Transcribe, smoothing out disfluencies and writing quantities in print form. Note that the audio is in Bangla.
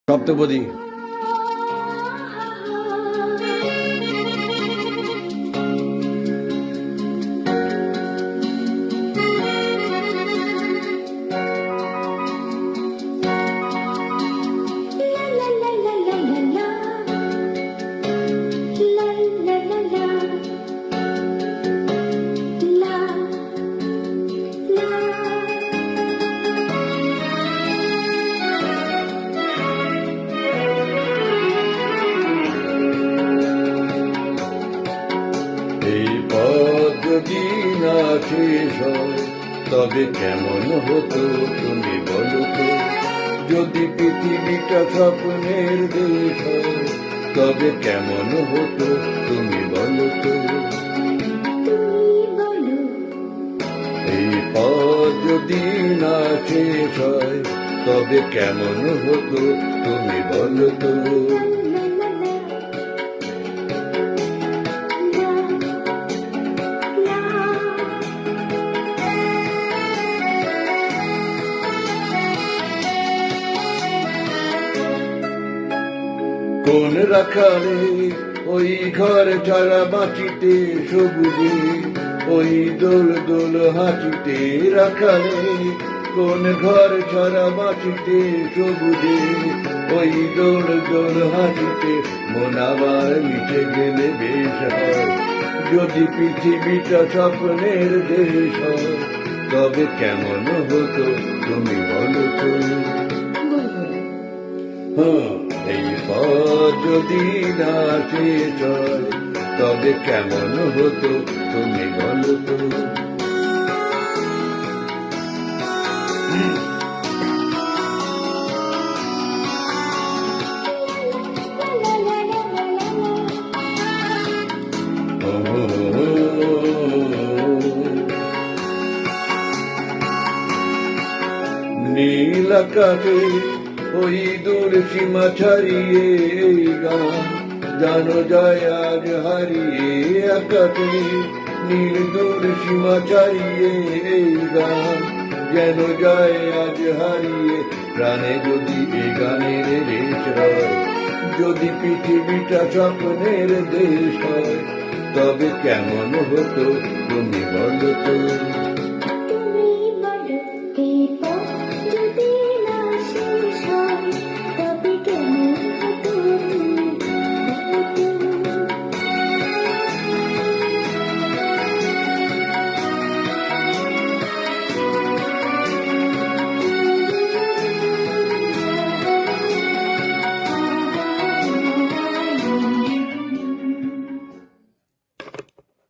সপ্তপদী। এই পথ যদি না শেষ হয় তবে কেমন হতো তুমি বলো তো? যদি পৃথিবীটা স্বপ্নের দেশ হয় তবে কেমন হতো তুমি বলো তো? এই পথ যদি না শেষ হয় তবে কেমন হতো তুমি বলো তো? কোন রাখালে ওই ঘর ছাড়া বাঁচিতে সবুজে, ওই দোল দোল হাঁচিতে রাখালে কোন ঘর ছাড়া বাঁচিতে সবুজে, ওই দোল দোল হাঁচিতে মন আবার মিশে গেলে বেশ হয়। যদি পৃথিবীটা স্বপ্নের দেশ হয় তবে কেমন হতো তুমি বলো তো? এই পথ যদি না শেষ হয় তবে কেমন হতো তুমি বলো তো? নীল আকাশে ওই দূর সীমা ছাড়িয়ে এই গান জানো যায় আজ হারিয়ে। আকাশে নীল দূর সীমা ছাড়িয়ে এই গান যেন যায় আজ হারিয়ে। প্রাণে যদি এই গানের রেশ হয়, যদি পৃথিবীটা স্বপ্নের দেশ হয় তবে কেমন হতো তুমি বলো তো?